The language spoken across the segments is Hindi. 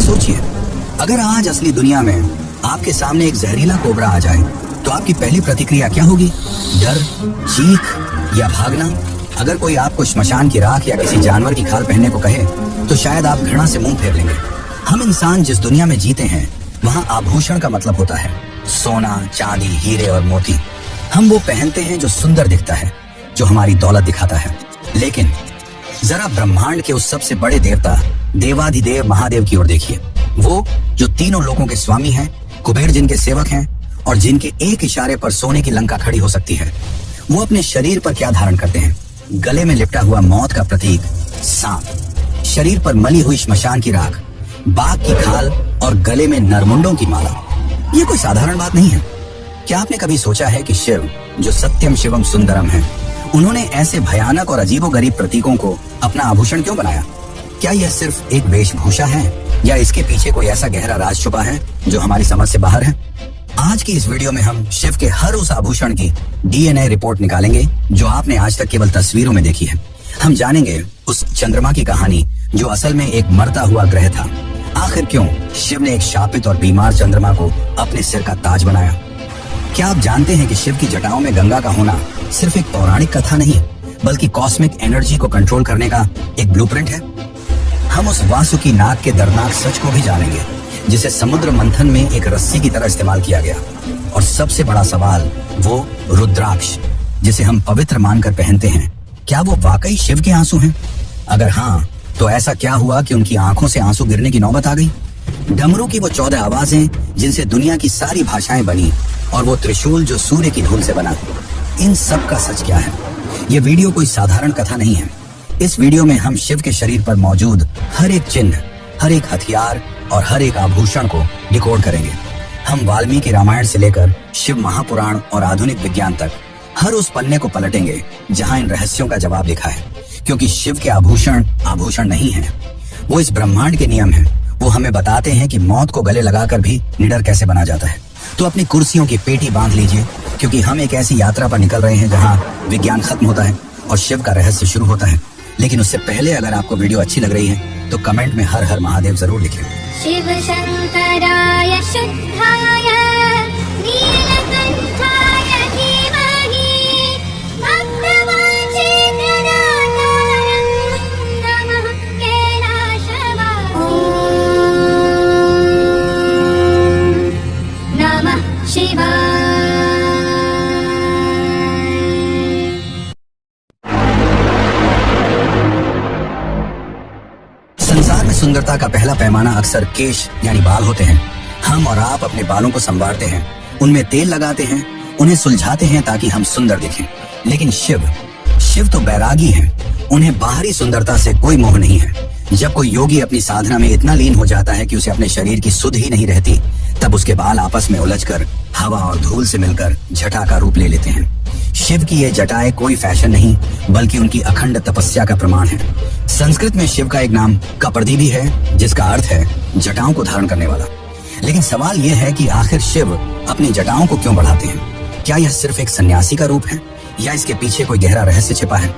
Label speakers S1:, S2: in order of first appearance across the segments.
S1: सोचिए, अगर आज असली दुनिया में आपके सामने एक जहरीला कोबरा आ जाए तो आपकी पहली प्रतिक्रिया क्या होगी? डर, चीख या भागना? अगर कोई आपको श्मशान की राख या किसी जानवर की खाल पहनने को कहे तो शायद आप घृणा से मुंह फेर लेंगे। हम इंसान जिस दुनिया में जीते हैं वहाँ आभूषण का मतलब होता है सोना, चांदी, हीरे और मोती। हम वो पहनते हैं जो सुंदर दिखता है, जो हमारी दौलत दिखाता है। लेकिन जरा ब्रह्मांड के उस सबसे बड़े देवता देवाधिदेव महादेव की ओर देखिए। वो जो तीनों लोगों के स्वामी हैं, कुबेर जिनके सेवक हैं और जिनके एक इशारे पर सोने की लंका खड़ी हो सकती है। वो अपने शरीर पर क्या धारण करते हैं? गले में लिपटा हुआ मौत का प्रतीक सांप, शरीर पर मली हुई श्मशान की राख, बाघ की खाल और गले में नरमुंडों की माला। ये कोई साधारण बात नहीं है। क्या आपने कभी सोचा है कि शिव, जो सत्यम शिवम सुंदरम है, उन्होंने ऐसे भयानक और अजीबोगरीब प्रतीकों को अपना आभूषण क्यों बनाया? क्या यह सिर्फ एक वेशभूषा है या इसके पीछे कोई ऐसा गहरा राज छुपा है जो हमारी समझ से बाहर है? आज की इस वीडियो में हम शिव के हर उस आभूषण की डीएनए रिपोर्ट निकालेंगे जो आपने आज तक केवल तस्वीरों में देखी है। हम जानेंगे उस चंद्रमा की कहानी जो असल में एक मरता हुआ ग्रह था। आखिर क्यों शिव ने एक शापित और बीमार चंद्रमा को अपने सिर का ताज बनाया? क्या आप जानते हैं कि शिव की जटाओं में गंगा का होना सिर्फ एक पौराणिक कथा नहीं, बल्कि कॉस्मिक एनर्जी को कंट्रोल करने का एक ब्लूप्रिंट है? हम उस वासुकी नाग के दर्दनाक सच को भी जानेंगे जिसे समुद्र मंथन में एक रस्सी की तरह इस्तेमाल किया गया। और सबसे बड़ा सवाल, वो रुद्राक्ष जिसे हम पवित्र मानकर पहनते हैं, क्या वो वाकई शिव के आंसू हैं? अगर हाँ, तो ऐसा क्या हुआ कि उनकी आंखों से आंसू गिरने की नौबत आ गई? डमरू की वो 14 आवाजें जिनसे दुनिया की सारी भाषाएं बनी, और वो त्रिशूल जो सूर्य की धूल से बना, इन सब का सच क्या है? ये वीडियो कोई साधारण कथा नहीं है। इस वीडियो में हम शिव के शरीर पर मौजूद हर एक चिन्ह, हर एक हथियार और हर एक आभूषण को डिकोड करेंगे। हम वाल्मीकि रामायण से लेकर शिव महापुराण और आधुनिक विज्ञान तक हर उस पन्ने को पलटेंगे जहां इन रहस्यों का जवाब लिखा है। क्योंकि शिव के आभूषण आभूषण नहीं है, वो इस ब्रह्मांड के नियम हैं। वो हमें बताते हैं कि मौत को गले लगाकर भी निडर कैसे बना जाता है। तो अपनी कुर्सियों की पेटी बांध लीजिए, क्योंकि हम एक ऐसी यात्रा पर निकल रहे हैं जहां विज्ञान खत्म होता है और शिव का रहस्य शुरू होता है। लेकिन उससे पहले अगर आपको वीडियो अच्छी लग रही है तो कमेंट में हर हर महादेव जरूर लिखें।
S2: शिव शंकराय शुद्धाय नीलकंठाय धीमहि भक्तवांछितनाथाय नमः कैलाशवासाय नमः शिवाय।
S1: संसार में सुंदरता का पहला पैमाना अक्सर केश यानी बाल होते हैं। हम और आप अपने बालों को संवारते हैं, उनमें तेल लगाते हैं, उन्हें सुलझाते हैं ताकि हम सुंदर दिखें। लेकिन शिव तो बैरागी हैं। उन्हें बाहरी सुंदरता से कोई मोह नहीं है। जब कोई योगी अपनी साधना में इतना लीन हो जाता है कि उसे अपने शरीर की सुध ही नहीं रहती, तब उसके बाल आपस में उलझकर हवा और धूल से मिलकर जटा का रूप ले लेते हैं। शिव की ये जटाएं कोई फैशन नहीं, बल्कि उनकी अखंड तपस्या का प्रमाण है। संस्कृत में शिव का एक नाम कपर्दी भी है, जिसका अर्थ है जटाओं को धारण करने वाला। लेकिन सवाल यह है कि आखिर शिव अपनी जटाओं को क्यों बढ़ाते हैं? क्या यह सिर्फ एक सन्यासी का रूप है या इसके पीछे कोई गहरा रहस्य छिपा है?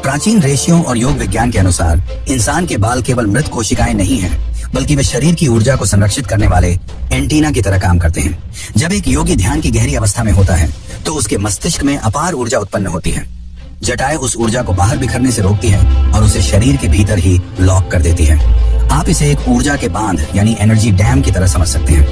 S1: प्राचीन ऋषियों और योग विज्ञान के अनुसार इंसान के बाल केवल मृत कोशिकाएं नहीं हैं, बल्कि वे शरीर की ऊर्जा को संरक्षित करने वाले एंटीना की तरह काम करते हैं। जब एक योगी ध्यान की गहरी अवस्था में होता है तो उसके मस्तिष्क में अपार ऊर्जा उत्पन्न होती है। जटाएं उस ऊर्जा को बाहर बिखरने से रोकती हैं और उसे शरीर के भीतर ही लॉक कर देती है। आप इसे एक ऊर्जा के बांध यानी एनर्जी डैम की तरह समझ सकते हैं।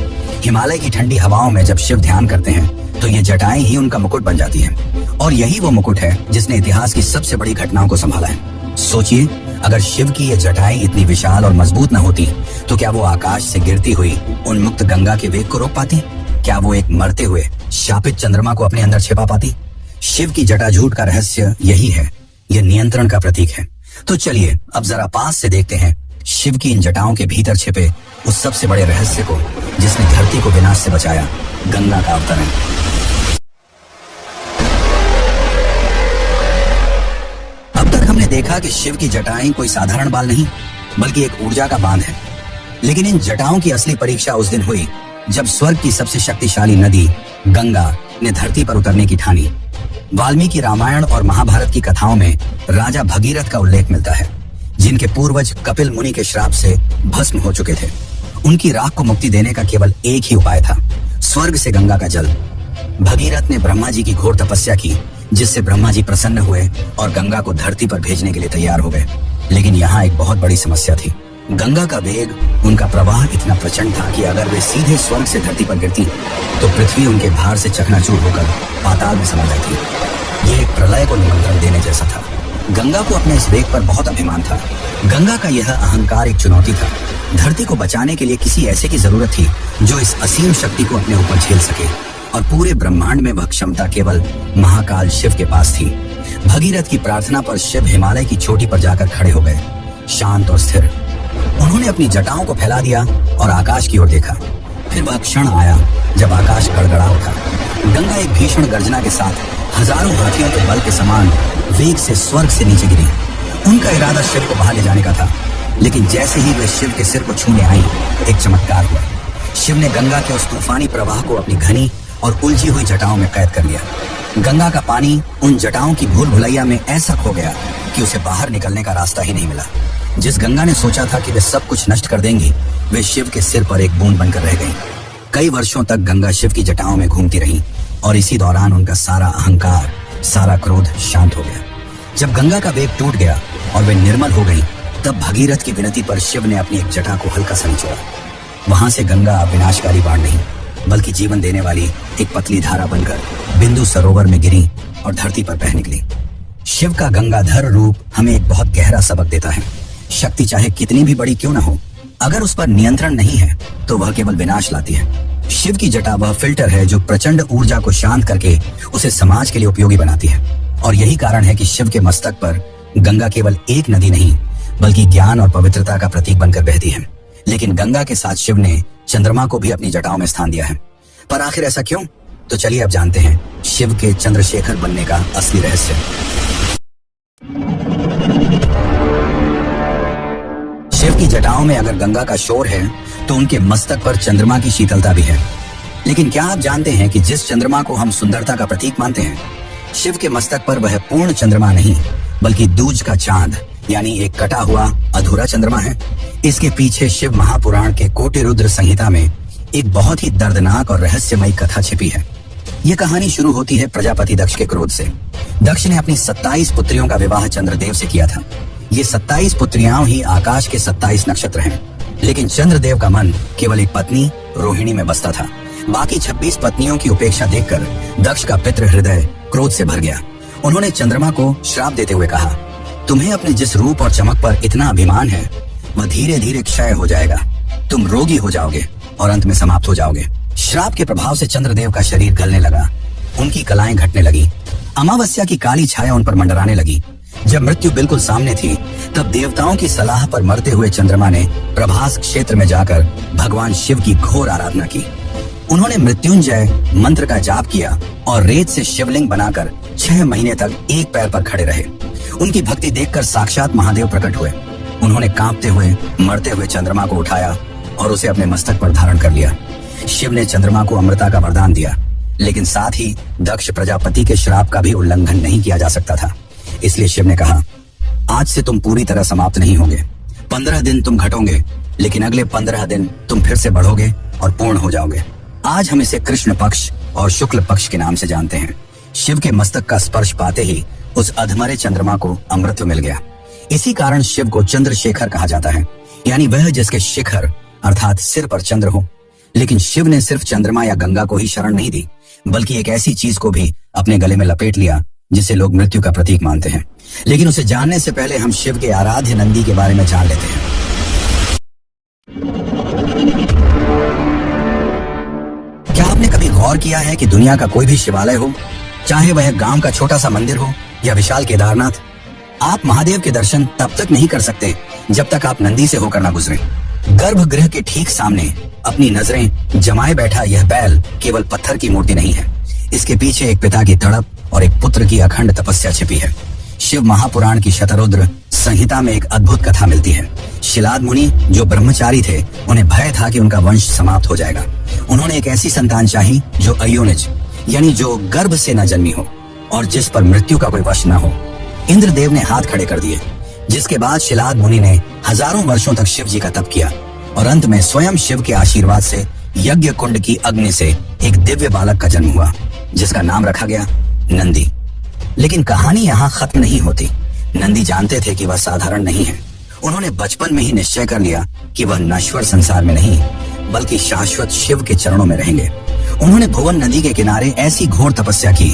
S1: हिमालय की ठंडी हवाओं में जब शिव ध्यान करते हैं तो ये जटाएं ही उनका मुकुट बन जाती हैं। और यही वो मुकुट है जिसने इतिहास की सबसे बड़ी घटनाओं को संभाला है। सोचिए, अगर शिव की ये जटाएं इतनी विशाल और मजबूत न होती तो क्या वो आकाश से गिरती हुई उन्मुक्त गंगा के वेग को रोक पाती? क्या वो एक मरते हुए शापित चंद्रमा को अपने अंदर छिपा पाती? शिव की जटाजूट का रहस्य यही है, यह नियंत्रण का प्रतीक है। तो चलिए अब जरा पास से देखते हैं शिव की इन जटाओं के भीतर छिपे उस सबसे बड़े रहस्य को जिसने धरती को विनाश से बचाया, गंगा का अवतरण। अब तक हमने देखा कि शिव की जटाएं कोई साधारण बाल नहीं, बल्कि एक ऊर्जा का बांध है। लेकिन इन जटाओं की असली परीक्षा उस दिन हुई जब स्वर्ग की सबसे शक्तिशाली नदी गंगा ने धरती पर उतरने की ठानी। वाल्मीकि रामायण और महाभारत की कथाओं में राजा भगीरथ का उल्लेख मिलता है, जिनके पूर्वज कपिल मुनि के श्राप से भस्म हो चुके थे। उनकी राख को मुक्ति देने का केवल एक ही उपाय था, स्वर्ग से गंगा का जल। भगीरथ ने ब्रह्मा जी की घोर तपस्या की, जिससे ब्रह्मा जी प्रसन्न हुए और गंगा को धरती पर भेजने के लिए तैयार हो गए। लेकिन यहाँ एक बहुत बड़ी समस्या थी। गंगा का वेग, उनका प्रवाह इतना प्रचंड था कि अगर वे सीधे स्वर्ग से धरती पर गिरती तो पृथ्वी उनके भार से चकनाचूर होकर पाताल में समा जाती। यह एक प्रलय को निमंत्रण देने जैसा था। गंगा को अपने इस वेग पर बहुत अभिमान था। गंगा का यह अहंकार एक चुनौती था। धरती को बचाने के लिए किसी ऐसे की जरूरत थी जो इस असीम शक्ति को अपने ऊपर झेल सके, और पूरे ब्रह्मांड में वह क्षमता केवल महाकाल शिव के पास थी। भगीरथ की प्रार्थना पर शिव हिमालय की चोटी पर जाकर खड़े हो गए, शांत और स्थिर। उन्होंने अपनी जटाओं को फैला दिया और आकाश की ओर देखा। फिर वह क्षण आया जब आकाश गड़गड़ा उठा। गंगा एक भीषण गर्जना के साथ हजारों हाथियों के बल के समान वेग से स्वर्ग से नीचे गिरी। उनका इरादा शिव को बाहर ले जाने का था, लेकिन जैसे ही वे शिव के सिर को छूने आई, एक चमत्कार हुआ। शिव ने गंगा के उस तूफानी प्रवाह को अपनी घनी और उलझी हुई जटाओं में कैद कर लिया। गंगा का पानी उन जटाओं की भूल भुलैया में ऐसा खो गया कि उसे बाहर निकलने का रास्ता ही नहीं मिला। जिस गंगा ने सोचा था कि वे सब कुछ नष्ट कर देंगी, वे शिव के सिर पर एक बूंद बनकर रह गई। कई वर्षों तक गंगा शिव की जटाओं में घूमती रही, और इसी दौरान उनका सारा अहंकार, सारा क्रोध शांत हो गया। जब गंगा का वेग टूट गया और वे निर्मल हो गई, तब भगीरथ की विनती पर शिव ने अपनी एक जटा को हल्का सा निचोड़ा। वहां से गंगा विनाशकारी बाढ़ नहीं, बल्कि जीवन देने वाली एक पतली धारा बनकर बिंदु सरोवर में गिरी और धरती पर बह निकली। शिव का गंगाधर रूप हमें एक बहुत गहरा सबक देता है। शक्ति चाहे कितनी भी बड़ी क्यों न हो, अगर उस पर नियंत्रण नहीं है तो वह केवल विनाश लाती है। शिव की जटा वह फिल्टर है जो प्रचंड ऊर्जा को शांत करके उसे समाज के लिए उपयोगी बनाती है। और यही कारण है कि शिव के मस्तक पर गंगा केवल एक नदी नहीं, बल्कि ज्ञान और पवित्रता का प्रतीक बनकर बहती है। लेकिन गंगा के साथ शिव ने चंद्रमा को भी अपनी जटाओं में स्थान दिया है। पर आखिर ऐसा क्यों? तो चलिए अब जानते हैं शिव के चंद्रशेखर बनने का असली रहस्य। शिव की जटाओं में अगर गंगा का शोर है, तो उनके मस्तक पर चंद्रमा की शीतलता भी है। लेकिन क्या आप जानते हैं कि जिस चंद्रमा को हम सुंदरता का प्रतीक मानते हैं, शिव के मस्तक पर वह पूर्ण चंद्रमा नहीं, बल्कि दूज का चांद, यानी एक कटा हुआ अधूरा चंद्रमा है। इसके पीछे शिव महापुराण के कोटि रुद्र संहिता में एक बहुत ही दर्दनाक और रहस्यमयी कथा छिपी है। यह कहानी शुरू होती है प्रजापति दक्ष के क्रोध से। दक्ष ने अपनी 27 पुत्रियों का विवाह चंद्रदेव से किया था। ये 27 पुत्रियां ही आकाश के 27 नक्षत्र हैं। लेकिन चंद्रदेव का मन केवल एक पत्नी रोहिणी में बसता था। बाकी 26 पत्नियों की उपेक्षा देखकर दक्ष का पितृ हृदय क्रोध से भर गया। उन्होंने चंद्रमा को श्राप देते हुए कहा, तुम्हें अपने जिस रूप और चमक पर इतना अभिमान है, वह धीरे धीरे क्षय हो जाएगा। तुम रोगी हो जाओगे और अंत में समाप्त हो जाओगे। श्राप के प्रभाव से चंद्रदेव का शरीर गलने लगा, उनकी कलाएं घटने लगी, अमावस्या की काली छाया उन पर मंडराने लगी। जब मृत्यु बिल्कुल सामने थी, तब देवताओं की सलाह पर मरते हुए चंद्रमा ने प्रभास क्षेत्र में जाकर भगवान शिव की घोर आराधना की। उन्होंने मृत्युंजय मंत्र का जाप किया और रेत से शिवलिंग बनाकर 6 महीने तक एक पैर पर खड़े रहे। उनकी भक्ति देखकर साक्षात महादेव प्रकट हुए। उन्होंने कांपते हुए मरते हुए चंद्रमा को उठाया और उसे अपने मस्तक पर धारण कर लिया। शिव ने चंद्रमा को अमृता का वरदान दिया, लेकिन साथ ही दक्ष प्रजापति के श्राप का भी उल्लंघन नहीं किया जा सकता था। इसलिए शिव ने कहा, आज से तुम पूरी तरह समाप्त नहीं होंगे। 15 दिन तुम घटोगे, लेकिन अगले 15 दिन तुम फिर से बढ़ोगे और पूर्ण हो जाओगे। आज हम इसे कृष्ण पक्ष और शुक्ल पक्ष के नाम से जानते हैं। शिव के मस्तक का स्पर्श पाते ही उस अधमरे चंद्रमा को अमृत मिल गया। इसी कारण शिव को चंद्रशेखर कहा जाता है, यानी वह जिसके शिखर अर्थात सिर पर चंद्र हो। लेकिन शिव ने सिर्फ चंद्रमा या गंगा को ही शरण नहीं दी, बल्कि एक ऐसी चीज को भी अपने गले में लपेट लिया जिसे लोग मृत्यु का प्रतीक मानते हैं। लेकिन उसे जानने से पहले हम शिव के आराध्य नंदी के बारे में जान लेते हैं। क्या आपने कभी गौर किया है कि दुनिया का कोई भी शिवालय हो, चाहे वह गांव का छोटा सा मंदिर हो या विशाल केदारनाथ, आप महादेव के दर्शन तब तक नहीं कर सकते जब तक आप नंदी से होकर ना गुजरें। गर्भगृह के ठीक सामने अपनी नजरें जमाए बैठा यह बैल केवल पत्थर की मूर्ति नहीं है। इसके पीछे एक पिता की तड़प और एक पुत्र की अखंड तपस्या छिपी है। शिव महापुराण की शतरुद्र संहिता में एक अद्भुत कथा मिलती है। शिलाद मुनि जो ब्रह्मचारी थे, उन्हें भय था कि उनका वंश समाप्त हो जाएगा। उन्होंने एक ऐसी संतान चाही जो अयोनिज यानी जो गर्भ से न जन्मी हो और जिस पर मृत्यु का कोई वश न हो। इंद्रदेव ने हाथ खड़े कर दिए, जिसके बाद शिलाद मुनि ने हजारों वर्षों तक शिव जी का तप किया। और अंत में स्वयं शिव के आशीर्वाद से यज्ञ कुंड की अग्नि से एक दिव्य बालक का जन्म हुआ, जिसका नाम रखा गया नंदी। लेकिन कहानी यहाँ खत्म नहीं होती। नंदी जानते थे कि वह साधारण नहीं है। उन्होंने बचपन में ही निश्चय कर लिया कि वह नश्वर संसार में नहीं बल्कि शाश्वत शिव के चरणों में रहेंगे। उन्होंने भुवन नदी के किनारे ऐसी घोर तपस्या की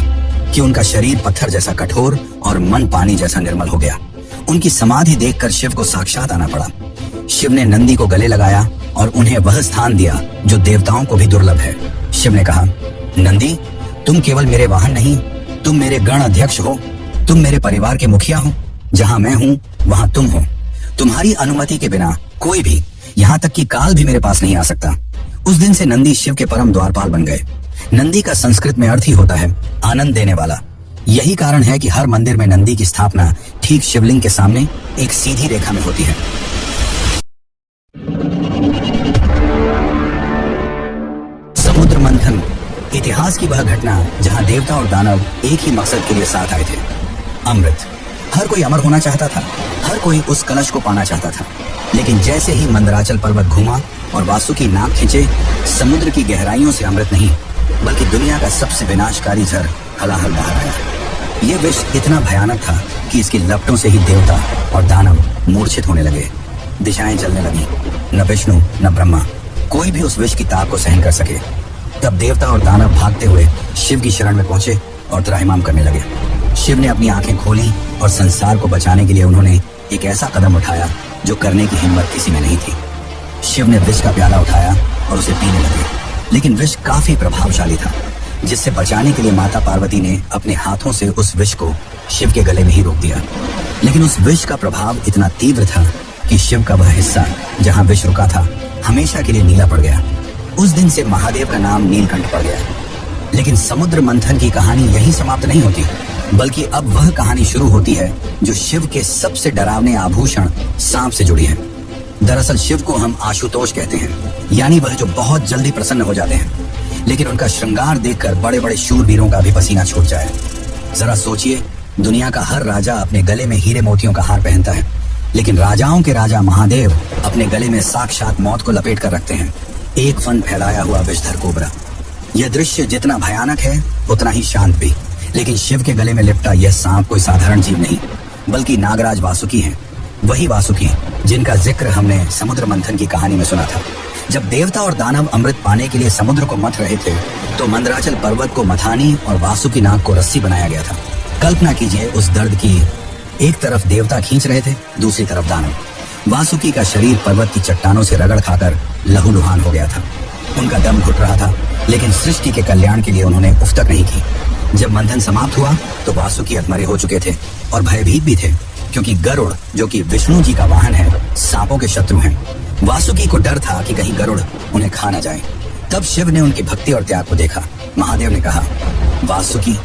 S1: कि उनका शरीर पत्थर जैसा कठोर और मन पानी जैसा निर्मल हो गया। उनकी समाधि देखकर शिव को साक्षात आना पड़ा। शिव ने नंदी को गले लगाया और उन्हें वह स्थान दिया जो देवताओं को भी दुर्लभ है। शिव ने कहा, नंदी, तुम केवल मेरे वाहन नहीं, तुम मेरे गण अध्यक्ष हो। तुम मेरे परिवार के मुखिया हो। जहाँ मैं हूँ वहाँ तुम हो। तुम्हारी अनुमति के बिना कोई भी, यहाँ तक कि काल भी मेरे पास नहीं आ सकता। उस दिन से नंदी शिव के परम द्वारपाल बन गए। नंदी का संस्कृत में अर्थ ही होता है आनंद देने वाला। यही कारण है कि हर मंदिर में नंदी की स्थापना ठीक शिवलिंग के सामने एक सीधी रेखा में होती है। समुद्र मंथन, इतिहास की वह घटना जहां देवता और दानव एक ही मकसद के लिए साथ आए थे, अमृत। हर कोई अमर होना चाहता था, हर कोई उस कलश को पाना चाहता था। लेकिन जैसे ही मंदराचल पर्वत घूमा और वासुकी नाक खींचे, समुद्र की गहराइयों से अमृत नहीं बल्कि दुनिया का सबसे विनाशकारी जहर हलाहल बाहर आया। यह विष इतना भयानक था कि इसकी लपटों से ही देवता और दानव मूर्छित होने लगे। दिशाएं जलने लगी। न विष्णु न ब्रह्मा, कोई भी उस विष की ताप को सहन कर सके। तब देवता और दानव भागते हुए शिव की शरण में पहुंचे और त्राहिमाम करने लगे। शिव ने अपनी आंखें खोली और संसार को बचाने के लिए उन्होंने एक ऐसा कदम उठाया जो करने की हिम्मत किसी में नहीं थी। शिव ने विष का प्याला उठाया और उसे पीने लगे। लेकिन विष काफी प्रभावशाली था, जिससे बचाने के लिए माता पार्वती ने अपने हाथों से उस विष को शिव के गले में ही रोक दिया। लेकिन उस विष का प्रभाव इतना तीव्र था कि शिव का वह हिस्सा जहां विष रुका था हमेशा के लिए नीला पड़ गया। उस दिन से महादेव का नाम नीलकंठ पड़ गया। लेकिन समुद्र मंथन की कहानी यही समाप्त नहीं होती, बल्कि अब वह कहानी शुरू होती है जो शिव के सबसे डरावने आभूषण सांप से जुड़ी है। दरअसल शिव को हम आशुतोष कहते हैं, यानी वह जो बहुत जल्दी प्रसन्न हो जाते हैं। लेकिन उनका श्रृंगार देखकर बड़े बड़े शूरवीरों का भी पसीना छूट जाए। जरा सोचिए, दुनिया का हर राजा अपने गले में हीरे मोतियों का हार पहनता है, लेकिन राजाओं के राजा महादेव अपने गले में साक्षात मौत को लपेट कर रखते हैं, एक फन फैलाया हुआ विषधर कोबरा। यह दृश्य जितना भयानक है उतना ही शांत भी। लेकिन शिव के गले में लिपटा यह सांप कोई साधारण जीव नहीं बल्कि नागराज वासुकी है। वही वासुकी जिनका जिक्र हमने समुद्र मंथन की कहानी में सुना था। जब देवता और दानव अमृत पाने के लिए समुद्र को मथ रहे थे तो मंदराचल पर्वत को मथानी और वासुकी नाग को रस्सी बनाया गया था। कल्पना कीजिए उस दर्द की। एक तरफ देवता खींच रहे थे, दूसरी तरफ दानव। वासुकी का शरीर पर्वत की चट्टानों से रगड़ खाकर लहूलुहान हो गया था। उनका दम घुट रहा था, लेकिन सृष्टि के कल्याण के लिए उन्होंने उफ तक नहीं की। जब मंथन समाप्त हुआ तो वासुकी अधमरे हो चुके थे और भयभीत भी थे, क्योंकि गरुड़, जो कि विष्णु जी का वाहन है, सांपों के शत्रु हैं। वासुकी को डर था कि कहीं गरुड़ उन्हें खा न जाए। तब शिव ने उनकी भक्ति और त्याग को देखा। महादेव ने कहा, वासुकी,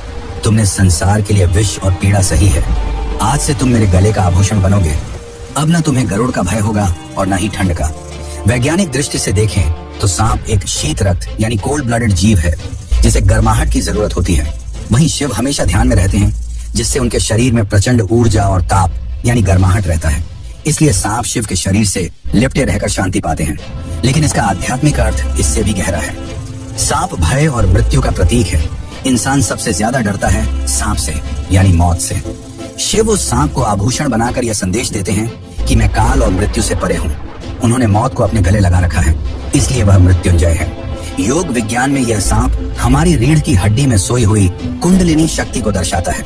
S1: तुमने संसार के लिए विष और पीड़ा सही है। आज से तुम मेरे गले का आभूषण बनोगे। अब न तुम्हें गरुड़ का भय होगा और न ही ठंड का। वैज्ञानिक दृष्टि से देखें तो सांप एक शीत रक्त यानी कोल्ड ब्लडेड जीव है, जिसे गर्माहट की जरूरत होती है। वहीं शिव हमेशा ध्यान में रहते हैं, जिससे उनके शरीर में प्रचंड ऊर्जा और ताप यानी गर्माहट रहता है। इसलिए सांप शिव के शरीर से लिपटे रहकर शांति पाते हैं। लेकिन इसका आध्यात्मिक अर्थ इससे भी गहरा है। सांप भय और मृत्यु का प्रतीक है। इंसान सबसे ज्यादा डरता है सांप से यानी मौत से। शिव उस सांप को आभूषण बनाकर यह संदेश देते हैं कि मैं काल और मृत्यु से परे हूँ। उन्होंने मौत को अपने गले लगा रखा है, इसलिए वह मृत्युंजय है। योग विज्ञान में यह सांप हमारी रीढ़ की हड्डी में सोई हुई कुंडलिनी शक्ति को दर्शाता है।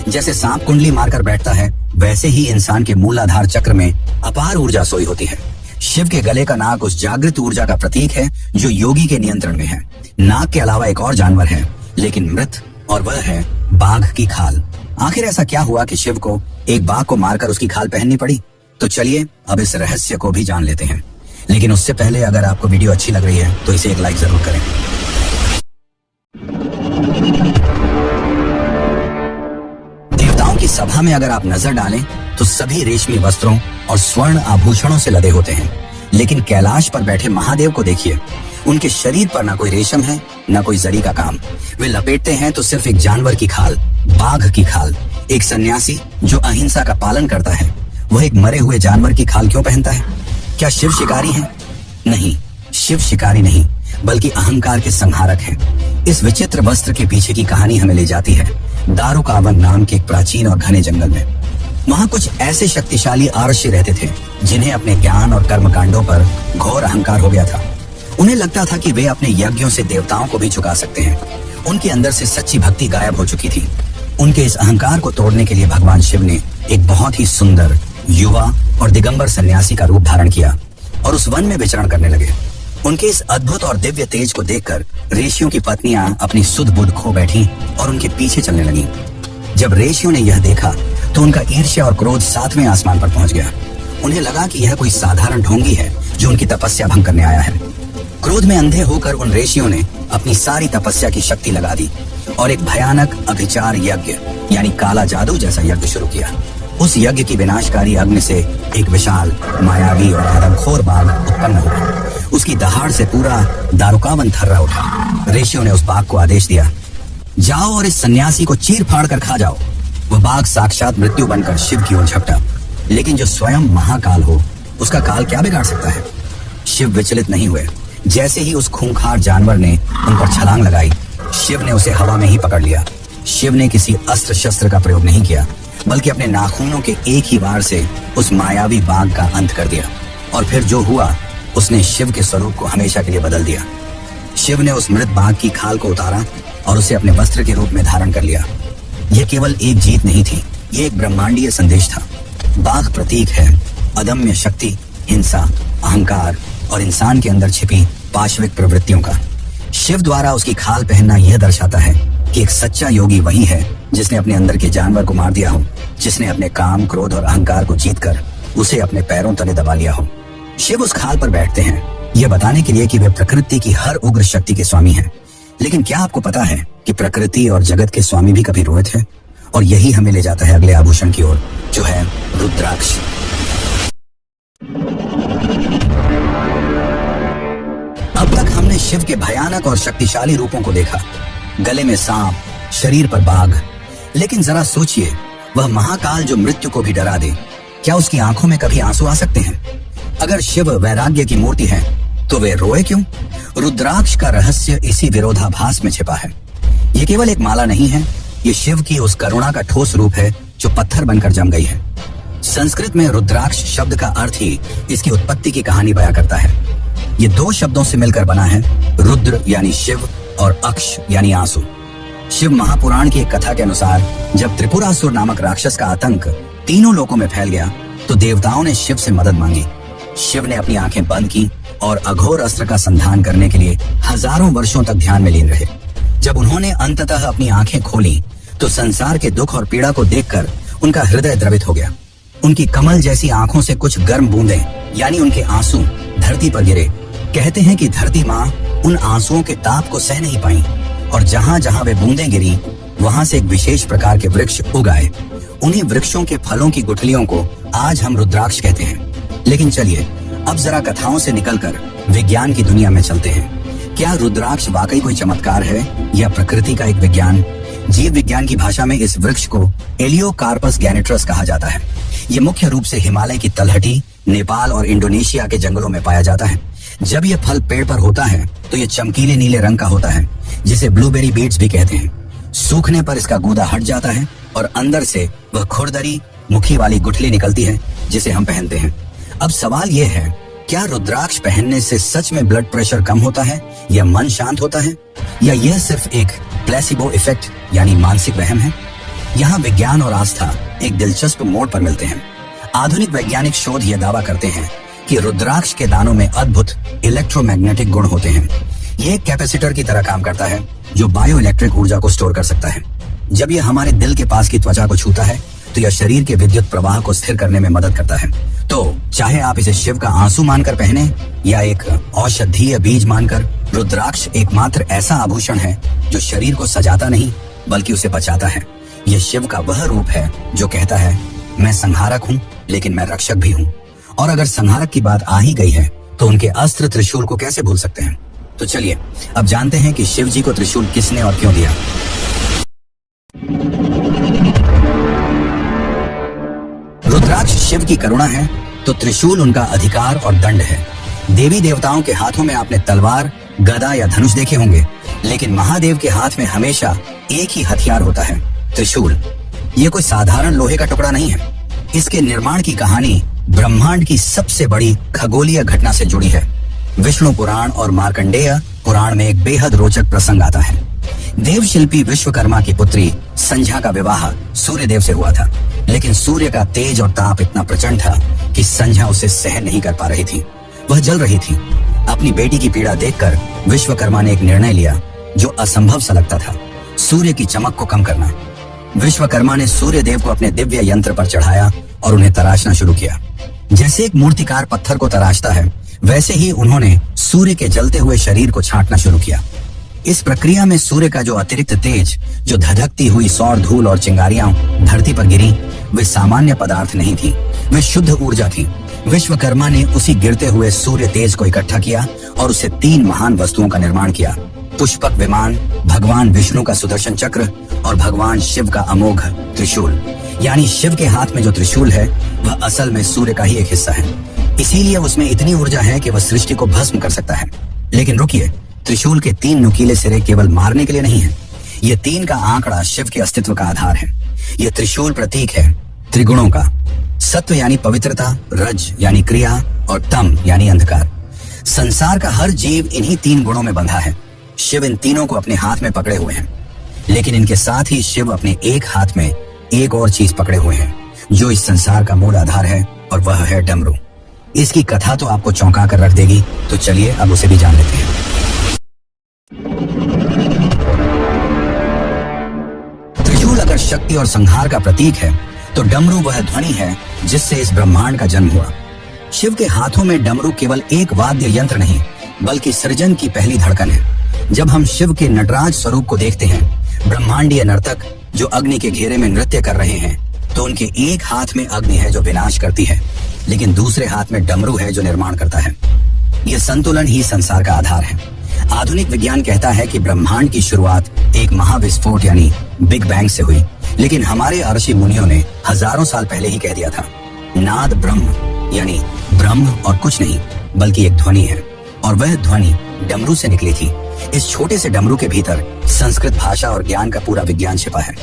S1: जैसे सांप कुंडली मारकर बैठता है, वैसे ही इंसान के मूलाधार चक्र में अपार ऊर्जा सोई होती है। शिव के गले का नाग उस जागृत ऊर्जा का प्रतीक है जो योगी के नियंत्रण में है। नाग के अलावा एक और जानवर है, लेकिन मृत, और वह है बाघ की खाल। आखिर ऐसा क्या हुआ कि शिव को एक बाघ को मारकर उसकी खाल पहननी पड़ी? तो चलिए अब इस रहस्य को भी जान लेते हैं। लेकिन उससे पहले अगर आपको वीडियो अच्छी लग रही है तो इसे एक लाइक जरूर करें। देवताओं की सभा में अगर आप नजर डालें तो सभी रेशमी वस्त्रों और स्वर्ण आभूषणों से लदे होते हैं। लेकिन कैलाश पर बैठे महादेव को देखिए, उनके शरीर पर ना कोई रेशम है, ना कोई जरी का काम। वे लपेटते हैं तो सिर्फ एक जानवर की खाल, बाघ की खाल। एक सन्यासी जो अहिंसा का पालन करता है, वह एक मरे हुए जानवर की खाल क्यों पहनता है? क्या शिव शिकारी हैं? नहीं, शिव शिकारी नहीं बल्कि अहंकार के संहारक हैं। इस विचित्र वस्त्र के पीछे की कहानी हमें ले जाती है दारुकावन नाम के एक प्राचीन और घने जंगल में। वहाँ कुछ ऐसे शक्तिशाली आर्षि रहते थे जिन्हें अपने ज्ञान और कर्मकांडों पर घोर अहंकार हो गया था। उन्हें लगता था कि वे अपने यज्ञों से देवताओं को भी झुका सकते हैं। उनके अंदर से सच्ची भक्ति गायब हो चुकी थी। उनके इस अहंकार को तोड़ने के लिए भगवान शिव ने एक बहुत ही सुंदर युवा और दिगंबर सन्यासी का रूप धारण किया और उस वन में विचरण करने लगे। उनके इस अद्भुत और दिव्य तेज को देखकर ऋषियों की पत्नियां अपनी सुध बुध खो बैठी और उनके पीछे चलने लगी। जब ऋषियों ने यह देखा तो उनका ईर्ष्या और क्रोध 7वें आसमान पर पहुंच गया। उन्हें लगा कि यह कोई साधारण ढोंगी है जो उनकी तपस्या भंग करने आया है। क्रोध में अंधे होकर उन ऋषियों ने अपनी सारी तपस्या की शक्ति लगा दी और एक भयानक अभिचार यज्ञ यानी काला जादू जैसा यज्ञ शुरू किया। उस यज्ञ की विनाशकारी अग्नि से एक विशाल मायावी और आदमखोर बाघ उत्पन्न हुआ। उसकी दहाड़ से पूरा दारुकावन थर्रा उठा। ऋषियों ने उस बाघ को आदेश दिया, जाओ और इस सन्यासी को चीर फाड़ कर खा जाओ। वह बाघ साक्षात मृत्यु बनकर शिव की ओर झपटा, लेकिन जो स्वयं महाकाल हो उसका काल क्या बिगाड़ सकता है। शिव विचलित नहीं हुए। जैसे ही उस खूंखार जानवर ने उन पर छलांग लगाई, शिव ने उसे हवा में ही पकड़ लिया। शिव ने किसी अस्त्र शस्त्र का प्रयोग नहीं किया बल्कि अपने नाखूनों के एक ही वार से उस मायावी बाघ का अंत कर दिया। और फिर जो हुआ उसने शिव के स्वरूप को हमेशा के लिए बदल दिया। शिव ने उस मृत बाघ की खाल को उतारा और उसे अपने वस्त्र के रूप में धारण कर लिया। यह केवल एक जीत नहीं थी, यह एक ब्रह्मांडीय संदेश था। बाघ प्रतीक है अदम्य शक्ति, हिंसा, अहंकार और इंसान के अंदर छिपी पाशविक प्रवृत्तियों का। शिव द्वारा उसकी खाल पहनना यह दर्शाता है कि एक सच्चा योगी वही है जिसने अपने अंदर के जानवर को मार दिया हो, जिसने अपने काम, क्रोध और अहंकार को जीतकर उसे अपने पैरों तले दबा लिया हो। शिव उस खाल पर बैठते हैं यह बताने के लिए कि वे प्रकृति की हर उग्र शक्ति के स्वामी हैं। लेकिन क्या आपको पता है कि प्रकृति और जगत के स्वामी भी कभी रोए थे? और यही हमें ले जाता है अगले आभूषण की ओर, जो है रुद्राक्ष। अब तक हमने शिव के भयानक और शक्तिशाली रूपों को देखा, गले में सांप, शरीर पर बाघ। लेकिन जरा सोचिए, वह महाकाल जो मृत्यु को भी डरा दे, क्या उसकी आंखों में कभी आंसू आ सकते हैं? अगर शिव वैराग्य की मूर्ति है तो वे रोए क्यों? रुद्राक्ष का रहस्य इसी विरोधाभास में छिपा है। ये केवल एक माला नहीं है, ये शिव की उस करुणा का ठोस रूप है जो पत्थर बनकर जम गई है। संस्कृत में रुद्राक्ष शब्द का अर्थ ही इसकी उत्पत्ति की कहानी बयां करता है। ये दो शब्दों से मिलकर बना है, रुद्र यानी शिव और अक्ष यानी आंसू। शिव महापुराण की एक कथा के अनुसार जब त्रिपुरासुर नामक राक्षस का आतंक तीनों लोकों में फैल गया तो देवताओं ने शिव से मदद मांगी। शिव ने अपनी आंखें बंद की और अघोर अस्त्र का संधान करने के लिए हजारों वर्षों तक ध्यान में लीन रहे। जब उन्होंने अंततः अपनी आंखें खोली तो संसार के दुख और पीड़ा को देखकर उनका हृदय द्रवित हो गया। उनकी कमल जैसी आंखों से कुछ गर्म बूंदें यानी उनके आंसू धरती पर गिरे। कहते हैं कि धरती माँ उन आंसुओं के ताप को सह नहीं पाई और जहाँ जहाँ वे बूंदें गिरी वहां से एक विशेष प्रकार के वृक्ष उगाए। उन्हीं वृक्षों के फलों की गुठलियों को आज हम रुद्राक्ष कहते हैं। लेकिन चलिए अब जरा कथाओं से निकलकर विज्ञान की दुनिया में चलते हैं। क्या रुद्राक्ष वाकई कोई चमत्कार है या प्रकृति का एक विज्ञान? जीव विज्ञान की भाषा में इस वृक्ष को एलियोकार्पस गैनेट्रस कहा जाता है। ये मुख्य रूप से हिमालय की तलहटी, नेपाल और इंडोनेशिया के जंगलों में पाया जाता है। जब यह फल पेड़ पर होता है तो यह चमकीले नीले रंग का होता है, जिसे ब्लूबेरी बीड्स भी कहते हैं। सूखने पर इसका गूदा हट जाता है और अंदर से वह खुरदरी मुखी वाली गुठली निकलती है जिसे हम पहनते हैं। अब सवाल यह है, क्या रुद्राक्ष पहनने से सच में ब्लड प्रेशर कम होता है या मन शांत होता है, या यह सिर्फ एक प्लेसिबो इफेक्ट यानी मानसिक वहम है? यहाँ विज्ञान और आस्था एक दिलचस्प मोड़ पर मिलते हैं। आधुनिक वैज्ञानिक शोध यह दावा करते हैं कि रुद्राक्ष के दानों में अद्भुत इलेक्ट्रोमैग्नेटिक गुण होते हैं। यह एक कैपेसिटर की तरह काम करता है जो बायो इलेक्ट्रिक ऊर्जा को स्टोर कर सकता है। जब यह हमारे दिल के पास की त्वचा को छूता है तो यह शरीर के विद्युत प्रवाह को स्थिर करने में मदद करता है। तो चाहे आप इसे शिव का आंसू मानकर पहने या एक औषधीय बीज मानकर, रुद्राक्ष एकमात्र ऐसा आभूषण है जो शरीर को सजाता नहीं बल्कि उसे बचाता है। यह शिव का वह रूप है जो कहता है, मैं संहारक हूँ लेकिन मैं रक्षक भी हूँ। और अगर संहारक की बात आ ही गई है तो उनके अस्त्र त्रिशूल को कैसे भूल सकते हैं? तो चलिए अब जानते हैं कि शिव जी को त्रिशूल किसने और क्यों दिया। रुद्राक्ष शिव की करुणा है तो त्रिशूल उनका अधिकार और दंड है। देवी देवताओं के हाथों में आपने तलवार, गदा या धनुष देखे होंगे, लेकिन महादेव के हाथ में हमेशा एक ही हथियार होता है, त्रिशूल। ये कोई साधारण लोहे का टुकड़ा नहीं है। इसके निर्माण की कहानी ब्रह्मांड की सबसे बड़ी खगोलीय घटना से जुड़ी है। विष्णु पुराण और मार्कंडेय पुराण में एक बेहद रोचक प्रसंग आता है। देवशिल्पी विश्वकर्मा की पुत्री संध्या का विवाह सूर्य देव से हुआ था, लेकिन सूर्य का तेज और ताप इतना प्रचंड था कि संध्या उसे सहन नहीं कर पा रही थी। वह जल रही थी। अपनी बेटी की पीड़ा देखकर विश्वकर्मा ने एक निर्णय लिया जो असंभव सा लगता था, सूर्य की चमक को कम करना। विश्वकर्मा ने सूर्य देव को अपने दिव्य यंत्र पर चढ़ाया और उन्हें तराशना शुरू किया। जैसे एक मूर्तिकार पत्थर को तराशता है, वैसे ही उन्होंने सूर्य के जलते हुए शरीर को छांटना शुरू किया। इस प्रक्रिया में सूर्य का जो अतिरिक्त तेज, जो धधकती हुई सौर धूल और चिंगारियां धरती पर गिरी, वे सामान्य पदार्थ नहीं थी, वे शुद्ध ऊर्जा थी। विश्वकर्मा ने उसी गिरते हुए सूर्य तेज को इकट्ठा किया और उससे 3 महान वस्तुओं का निर्माण किया: पुष्पक विमान, भगवान विष्णु का सुदर्शन चक्र और भगवान शिव का अमोघ त्रिशूल। यानी शिव के हाथ में जो त्रिशूल है वह असल में सूर्य का ही एक हिस्सा है। इसीलिए उसमें इतनी ऊर्जा है कि वह सृष्टि को भस्म कर सकता है। लेकिन रुकिए, त्रिशूल के 3 नुकीले सिरे केवल मारने के लिए नहीं है। ये 3 का आंकड़ा शिव के अस्तित्व का आधार है। ये त्रिशूल प्रतीक है त्रिगुणों का। सत्व यानी पवित्रता, रज यानी क्रिया और तम यानी अंधकार। संसार का हर जीव इन्हीं 3 गुणों में बंधा है। शिव इन तीनों को अपने हाथ में पकड़े हुए हैं, लेकिन इनके साथ ही शिव अपने एक हाथ में एक और चीज पकड़े हुए हैं जो इस संसार का मूल आधार है, और वह है डमरू। इसकी कथा तो आपको चौंका कर रख देगी, तो चलिए अब उसे भी जान लेते हैं। त्रिशूल अगर शक्ति और संहार का प्रतीक है, तो डमरू वह ध्वनि है जिससे इस ब्रह्मांड का जन्म हुआ। शिव के हाथों में डमरू केवल एक वाद्य यंत्र नहीं, बल्कि सृजन की पहली धड़कन है। जब हम शिव के नटराज स्वरूप को देखते हैं, ब्रह्मांडीय नर्तक जो अग्नि के घेरे में नृत्य कर रहे हैं, तो उनके एक हाथ में अग्नि है जो विनाश करती है, लेकिन दूसरे हाथ में डमरू है जो निर्माण करता है। यह संतुलन ही संसार का आधार है। आधुनिक विज्ञान कहता है कि ब्रह्मांड की शुरुआत एक महाविस्फोट यानी बिग बैंग से हुई, लेकिन हमारे ऋषि मुनियों ने हजारों साल पहले ही कह दिया था, नाद ब्रह्म, यानी ब्रह्म और कुछ नहीं बल्कि एक ध्वनि है, और वह ध्वनि डमरू से निकली थी। इस छोटे से डमरू के भीतर संस्कृत भाषा और ज्ञान का पूरा विज्ञान छिपा है।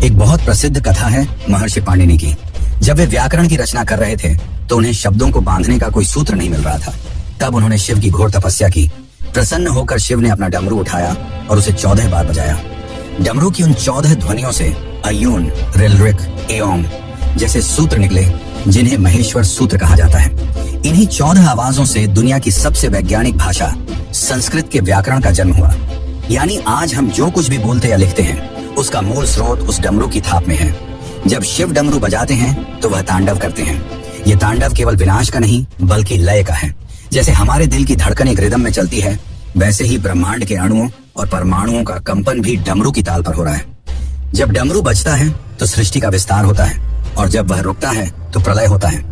S1: एक बहुत प्रसिद्ध कथा है महर्षि पाणिनि की। जब वे व्याकरण की रचना कर रहे थे, तो उन्हें शब्दों को बांधने का कोई सूत्र नहीं मिल रहा था। तब उन्होंने शिव की घोर तपस्या की। प्रसन्न होकर शिव ने अपना डमरू उठाया और उसे 14 बार बजाया। डमरू की उन 14 ध्वनियों से अयून, रिलरिक, एओम जैसे सूत्र निकले, जिन्हें महेश्वर सूत्र कहा जाता है। इन्हीं 14 आवाजों से दुनिया की सबसे वैज्ञानिक भाषा संस्कृत के व्याकरण का जन्म हुआ। यानी आज हम जो कुछ भी बोलते या लिखते हैं, उसका मूल स्रोत उस डमरू की थाप में है। जब शिव डमरू बजाते हैं तो वह तांडव करते हैं। ये तांडव केवल विनाश का नहीं बल्कि लय का है। जैसे हमारे दिल की धड़कन एक रिदम में चलती है, वैसे ही ब्रह्मांड के अणुओं और परमाणुओं का कंपन भी डमरू की ताल पर हो रहा है। जब डमरू बजता है तो सृष्टि का विस्तार होता है, और जब वह रुकता है तो प्रलय होता है।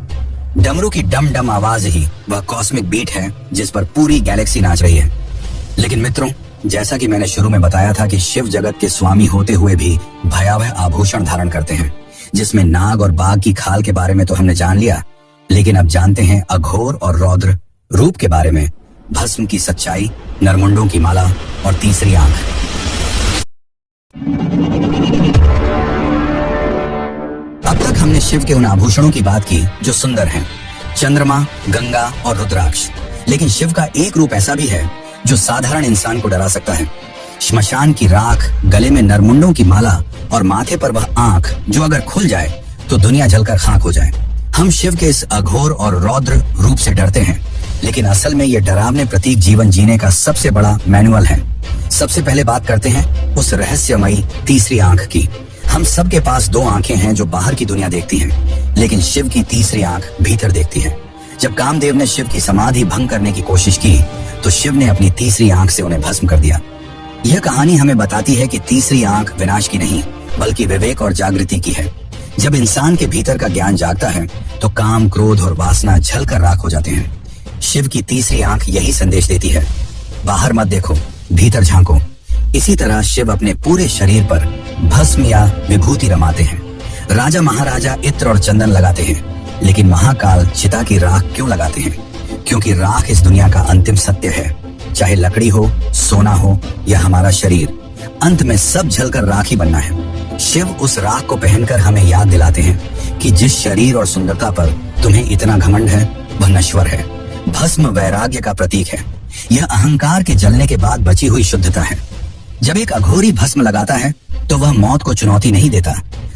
S1: डमरू की डम डम आवाज ही वह कॉस्मिक बीट है जिस पर पूरी गैलेक्सी नाच रही है। लेकिन मित्रों, जैसा कि मैंने शुरू में बताया था कि शिव जगत के स्वामी होते हुए भी भयावह आभूषण धारण करते हैं, जिसमें नाग और बाघ की खाल के बारे में तो हमने जान लिया, लेकिन अब जानते हैं अघोर और रौद्र रूप के बारे में, भस्म की सच्चाई, नरमुंडों की माला और तीसरी आंख। अब तक हमने शिव के उन आभूषणों की बात की जो सुंदर हैं, चंद्रमा, गंगा और रुद्राक्ष। लेकिन शिव का एक रूप ऐसा भी है जो साधारण इंसान को डरा सकता है। श्मशान की राख, गले में नरमुंडों की माला और माथे पर वह आंख जो अगर खुल जाए तो दुनिया जलकर खाक हो जाए। हम शिव के इस अघोर और रौद्र रूप से डरते हैं, लेकिन असल में यह डरावने प्रतीक जीवन जीने का सबसे बड़ा मैनुअल है। सबसे पहले बात करते हैं उस रहस्यमयी तीसरी आंख की। हम सबके पास 2 आंखें हैं जो बाहर की दुनिया देखती हैं, लेकिन शिव की तीसरी आंख भीतर देखती है। जब कामदेव ने शिव की समाधि भंग करने की कोशिश की, तो शिव ने अपनी तीसरी आंख से उन्हें भस्म कर दिया। यह कहानी हमें बताती है कि तीसरी आंख विनाश की नहीं बल्कि विवेक और जागृति की है। जब इंसान के भीतर का ज्ञान जागता है, तो काम, क्रोध और वासना जलकर राख हो जाते हैं। शिव की तीसरी आंख यही संदेश देती है, बाहर मत देखो, भीतर झांको। इसी तरह शिव अपने पूरे शरीर पर भस्म या विभूति रमाते हैं। राजा महाराजा इत्र और चंदन लगाते हैं, लेकिन महाकाल चिता की राख क्यों लगाते हैं? क्योंकि राख इस दुनिया का अंतिम सत्य है। चाहे लकड़ी हो, सोना हो या हमारा शरीर, अंत में सब जलकर राख ही बनना है। शिव उस राख को पहनकर हमें याद दिलाते हैं कि जिस शरीर और सुंदरता पर तुम्हें इतना घमंड है वह नश्वर है। भस्म वैराग्य का प्रतीक है। यह अहंकार के जलने के बाद बची हुई शुद्धता है। जब एक अघोरी भस्म लगाता है तो वह मौत को चुनौती नहीं देता,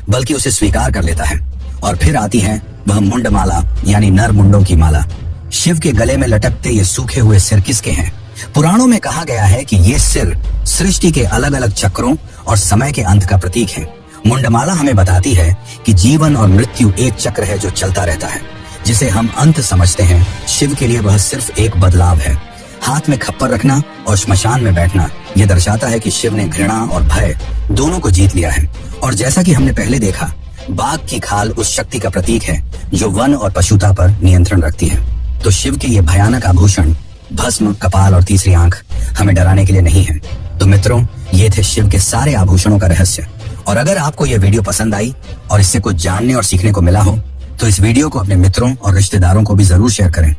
S1: बल्कि उसे स्वीकार कर लेता है। और फिर आती है वह मुंडमाला, यानी नर मुंडों की माला। शिव के गले में लटकते ये सूखे हुए सिर किसके हैं? पुराणों में कहा गया है कि ये सिर सृष्टि के अलग अलग चक्रों और समय के अंत का प्रतीक है। मुंडमाला हमें बताती है कि जीवन और मृत्यु एक चक्र है जो चलता रहता है, जिसे हम अंत समझते हैं। शिव के लिए वह सिर्फ एक बदलाव है। हाथ में खप्पर रखना और श्मशान में बैठना यह दर्शाता है कि शिव ने घृणा और भय दोनों को जीत लिया है। और जैसा कि हमने पहले देखा, बाघ की खाल उस शक्ति का प्रतीक है जो वन और पशुता पर नियंत्रण रखती है। तो शिव के ये भयानक आभूषण, भस्म, कपाल और तीसरी आंख हमें डराने के लिए नहीं है। तो मित्रों, ये थे शिव के सारे आभूषणों का रहस्य। और अगर आपको यह वीडियो पसंद आई और इससे कुछ जानने और सीखने को मिला हो तो इस वीडियो को अपने मित्रों और रिश्तेदारों को भी जरूर शेयर करें।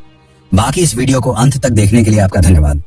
S1: बाकी इस वीडियो को अंत तक देखने के लिए आपका धन्यवाद।